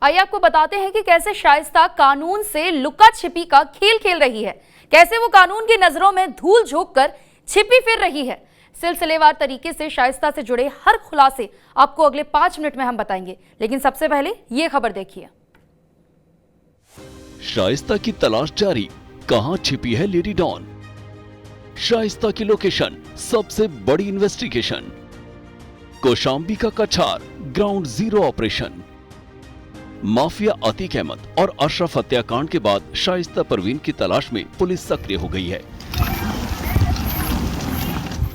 आइए आपको बताते हैं कि कैसे शाइस्ता कानून से लुका छिपी का खेल खेल रही है, कैसे वो कानून की नजरों में धूल झोंक कर छिपी फिर रही है। सिलसिलेवार तरीके से शाइस्ता से जुड़े हर खुलासे आपको अगले 5 मिनट में हम बताएंगे, लेकिन सबसे पहले ये खबर देखिए। शाइस्ता की तलाश जारी, कहां छिपी है लेडी डॉन? शाइस्ता की लोकेशन, सबसे बड़ी इन्वेस्टिगेशन। कौशाम्बी का कछार, ground zero operation. Mafia Atiq Ahmad और अशरफ हत्याकांड के बाद शाइस्ता परवीन की तलाश में पुलिस सक्रिय हो गई है।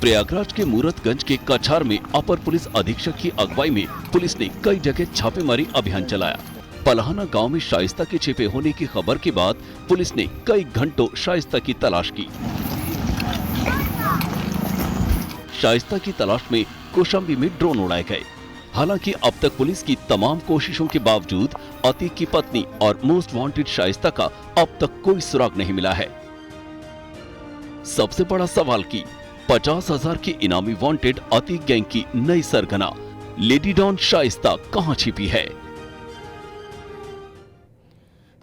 प्रयागराज के मूरतगंज के कछार में अपर पुलिस अधीक्षक की अगुवाई में पुलिस ने कई जगह छापेमारी अभियान चलाया। पलाहाना गांव में शाइस्ता के छिपे होने की खबर के बाद पुलिस ने कई घंटों शाइस्ता की तलाश की। शाइस्ता की तलाश में कौशाम्बी में ड्रोन उड़ाए गए। हालांकि अब तक पुलिस की तमाम कोशिशों के बावजूद अतीक की पत्नी और मोस्ट वांटेड शाइस्ता का अब तक कोई सुराग नहीं मिला है। सबसे बड़ा सवाल की 50,000 की इनामी वांटेड अतीक गैंग की नई सरगना लेडी डॉन शाइस्ता कहां छिपी है?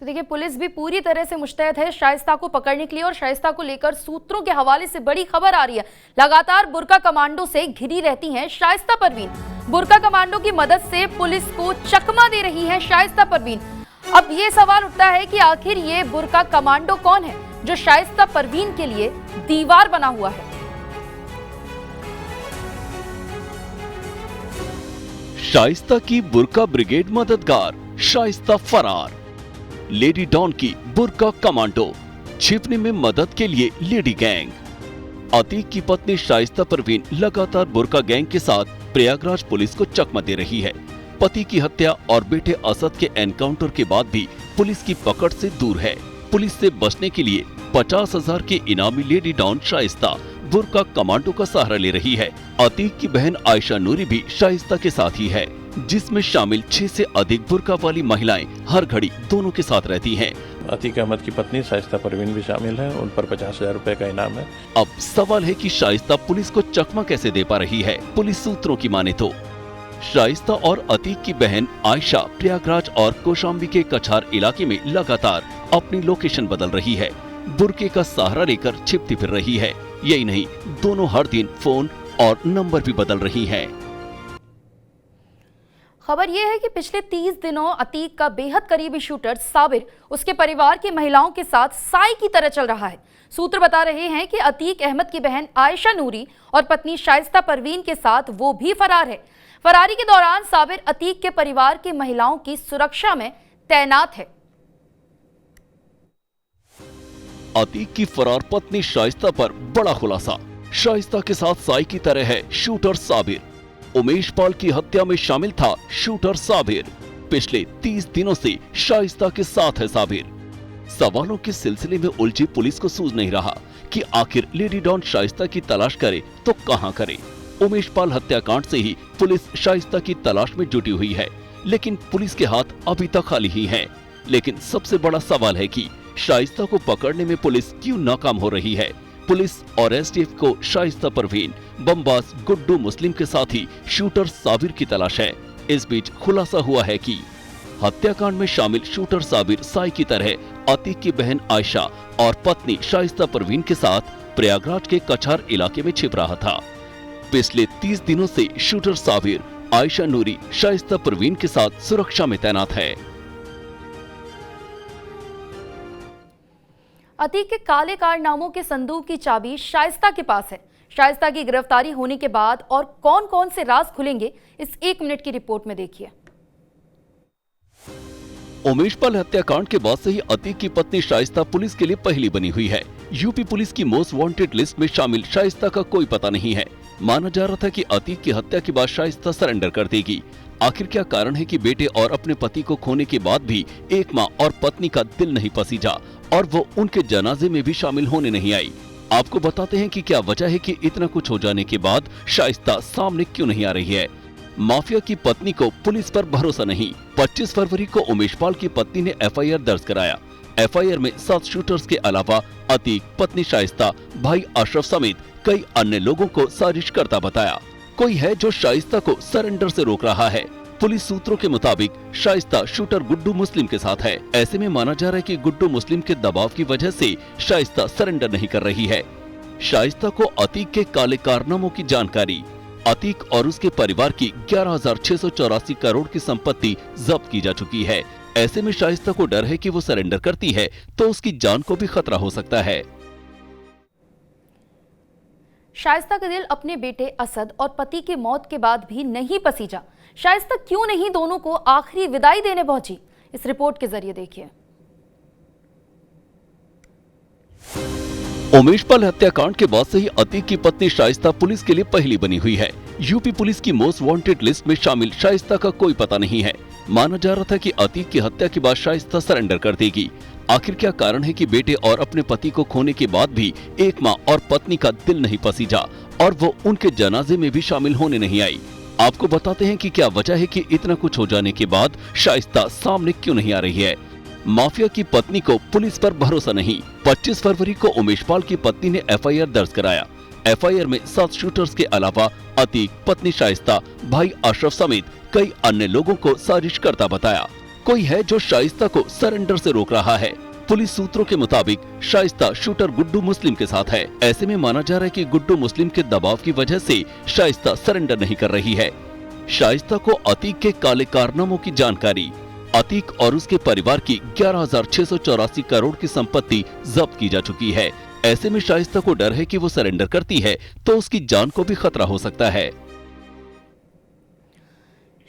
तो देखिए, पुलिस भी पूरी तरह से मुस्तैद है शाइस्ता को पकड़ने के लिए और शाइस्ता को लेकर सूत्रों के हवाले से बड़ी खबर आ रही है। लगातार बुर्का कमांडो से घिरी रहती हैं शाइस्ता परवीन। बुर्का कमांडो की मदद से पुलिस को चकमा दे रही है शाइस्ता परवीन। अब ये सवाल उठता है कि आखिर ये बुर्का कमांडो कौन है जो शाइस्ता परवीन के लिए दीवार बना हुआ है? शाइस्ता की बुर्का ब्रिगेड मददगार, शाइस्ता फरार। लेडी डॉन की बुर्का कमांडो, छिपने में मदद के लिए लेडी गैंग। अतीक की पत्नी शाइस्ता परवीन लगातार बुर्का गैंग के साथ प्रयागराज पुलिस को चकमा दे रही है। पति की हत्या और बेटे असद के एनकाउंटर के बाद भी पुलिस की पकड़ से दूर है। पुलिस से बचने के लिए 50,000 की इनामी लेडी डॉन शाइस्ता बुर्का कमांडो का सहारा ले रही है। अतीक की बहन आयशा नूरी भी शाइस्ता के साथ ही है, जिसमें शामिल 6 से अधिक बुर्का वाली महिलाएं हर घड़ी दोनों के साथ रहती हैं। अतीक अहमद की पत्नी शाइस्ता परवीन भी शामिल है, उन पर 50,000 रुपए का इनाम है। अब सवाल है कि शाइस्ता पुलिस को चकमा कैसे दे पा रही है? पुलिस सूत्रों की माने तो शाइस्ता और अतीक की बहन आयशा प्रयागराज और कौशाम्बी के कछार इलाके में लगातार अपनी लोकेशन बदल रही है। बुर्के का सहारा लेकर छिपती फिर रही है। यही नहीं, दोनों हर दिन फोन और नंबर भी बदल रही हैं। खबर यह है कि पिछले 30 दिनों अतीक का बेहद करीबी शूटर साबिर उसके परिवार की महिलाओं के साथ साई की तरह चल रहा है। सूत्र बता रहे हैं कि अतीक अहमद की बहन आयशा नूरी और पत्नी शाइस्ता परवीन के साथ वो भी फरार है। फरारी के दौरान साबिर अतीक के परिवार की महिलाओं की सुरक्षा में तैनात है। अतीक की फरार पत्नी शाइस्ता पर बड़ा खुलासा। शाइस्ता के साथ साई की तरह है शूटर साबिर। उमेश पाल की हत्या में शामिल था शूटर साबिर। पिछले 30 दिनों से शाइस्ता के साथ है साबिर। सवालों के सिलसिले में उलझी पुलिस को सूझ नहीं रहा कि आखिर लेडी डॉन शाइस्ता की तलाश करे तो कहां करे। उमेश पाल हत्याकांड से ही पुलिस शाइस्ता की तलाश में जुटी हुई है, लेकिन पुलिस के हाथ अभी तक खाली ही हैं। लेकिन सबसे बड़ा सवाल है कि शाइस्ता को पकड़ने में पुलिस क्यों नाकाम हो रही है? पुलिस और एसटीएफ को शाइस्ता परवीन, बमबाज गुड्डू मुस्लिम के साथ ही शूटर साबिर की तलाश है। इस बीच खुलासा हुआ है कि हत्याकांड में शामिल शूटर साबिर साई की तरह अतीक की बहन आयशा और पत्नी शाइस्ता परवीन के साथ प्रयागराज के कछार इलाके में छिप रहा था। पिछले 30 दिनों से शूटर साबिर आयशा नूरी शाइस्ता परवीन के साथ सुरक्षा में तैनात है। अतीक के काले कारनामों के संदूक की चाबी शाइस्ता के पास है। शाइस्ता की गिरफ्तारी होने के बाद और कौन कौन से राज खुलेंगे, इस 1 मिनट की रिपोर्ट में देखिए। उमेश पाल हत्याकांड के बाद से ही अतीक की पत्नी शाइस्ता पुलिस के लिए पहली बनी हुई है। यूपी पुलिस की मोस्ट वांटेड लिस्ट में शामिल शाइस्ता का कोई पता नहीं है। माना जा रहा था कि अतीक की हत्या के बाद शाइस्ता सरेंडर कर देगी। आखिर क्या कारण है कि बेटे और अपने पति को खोने के बाद भी एक मां और पत्नी का दिल नहीं पसीजा और वो उनके जनाजे में भी शामिल होने नहीं आई? आपको बताते हैं कि क्या वजह है कि इतना कुछ हो जाने के बाद शाइस्ता सामने क्यों नहीं आ रही है। माफिया की पत्नी को पुलिस पर भरोसा नहीं। 25 फरवरी को उमेश पाल की पत्नी ने एफआईआर दर्ज कराया। एफआईआर में 7 शूटर्स के अलावा अतीक, पत्नी शाइस्ता, भाई अशरफ समेत कई अन्य लोगों को साजिश करता बताया। कोई है जो शाइस्ता को सरेंडर से रोक रहा है। पुलिस सूत्रों के मुताबिक शाइस्ता शूटर गुड्डू मुस्लिम के साथ है। ऐसे में माना जा रहा है कि गुड्डू मुस्लिम के दबाव की वजह से शाइस्ता सरेंडर नहीं कर रही है। शाइस्ता को अतीक के काले कारनामों की जानकारी, अतीक और उसके परिवार की 11,684 करोड़ की संपत्ति जब्त की जा चुकी है। ऐसे में शाइस्ता को डर है कि वो सरेंडर करती है तो उसकी जान को भी खतरा हो सकता है। शाइस्ता का दिल अपने बेटे असद और पति की मौत के बाद भी नहीं पसीजा। शाइस्ता क्यों नहीं दोनों को आखिरी विदाई देने पहुंची, इस रिपोर्ट के जरिए देखिए। उमेश पाल हत्याकांड के बाद से ही अतीक की पत्नी शाइस्ता पुलिस के लिए पहली बनी हुई है। यूपी पुलिस की मोस्ट वांटेड लिस्ट में शामिल शाइस्ता का कोई पता नहीं है। माना जा रहा था कि अतीक की हत्या के बाद शाइस्ता सरेंडर कर देगी। आखिर क्या कारण है कि बेटे और अपने पति को खोने के बाद भी एक मां और पत्नी का दिल नहीं पसीजा और वो उनके जनाजे में भी शामिल होने नहीं आई। आपको बताते हैं कि क्या वजह है कि इतना कुछ हो जाने के बाद शाइस्ता सामने क्यों नहीं आ रही है। माफिया की पत्नी को पुलिस पर भरोसा नहीं। 25 फरवरी को उमेश पाल की पत्नी ने एफआईआर दर्ज कराया। एफआईआर में 7 शूटर्स के अलावा अतीक, पत्नी शाइस्ता, भाई अशरफ समेत कई अन्य लोगों को साजिश करता बताया। कोई है जो शाइस्ता को सरेंडर से रोक रहा है। पुलिस सूत्रों के मुताबिक शाइस्ता शूटर गुड्डू मुस्लिम के साथ है। ऐसे में माना जा रहा है कि गुड्डू मुस्लिम के दबाव की वजह से शाइस्ता सरेंडर नहीं कर रही है। शाइस्ता को अतीक के काले कारनामों की जानकारी, अतीक और उसके परिवार की 11,684 करोड़ की संपत्ति जब्त की जा चुकी है। ऐसे में शाइस्ता को डर है कि वो सरेंडर करती है तो उसकी जान को भी खतरा हो सकता है।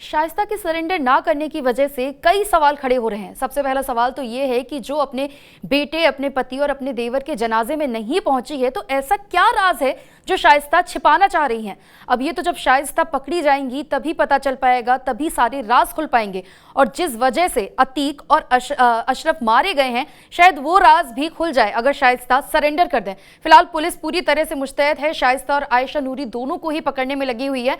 शाइस्ता के सरेंडर ना करने की वजह से कई सवाल खड़े हो रहे हैं। सबसे पहला सवाल तो ये है कि जो अपने बेटे, अपने पति और अपने देवर के जनाजे में नहीं पहुंची है तो ऐसा क्या राज है जो शाइस्ता छिपाना चाह रही हैं। अब ये तो जब शाइस्ता पकड़ी जाएंगी तभी पता चल पाएगा, तभी सारे राज खुल पाएंगे। और जिस वजह से अतीक और अशरफ मारे गए हैं, शायद वो राज भी खुल जाए अगर शाइस्ता सरेंडर कर दें। फिलहाल पुलिस पूरी तरह से मुस्तैद है। शाइस्ता और आयशा नूरी दोनों को ही पकड़ने में लगी हुई है।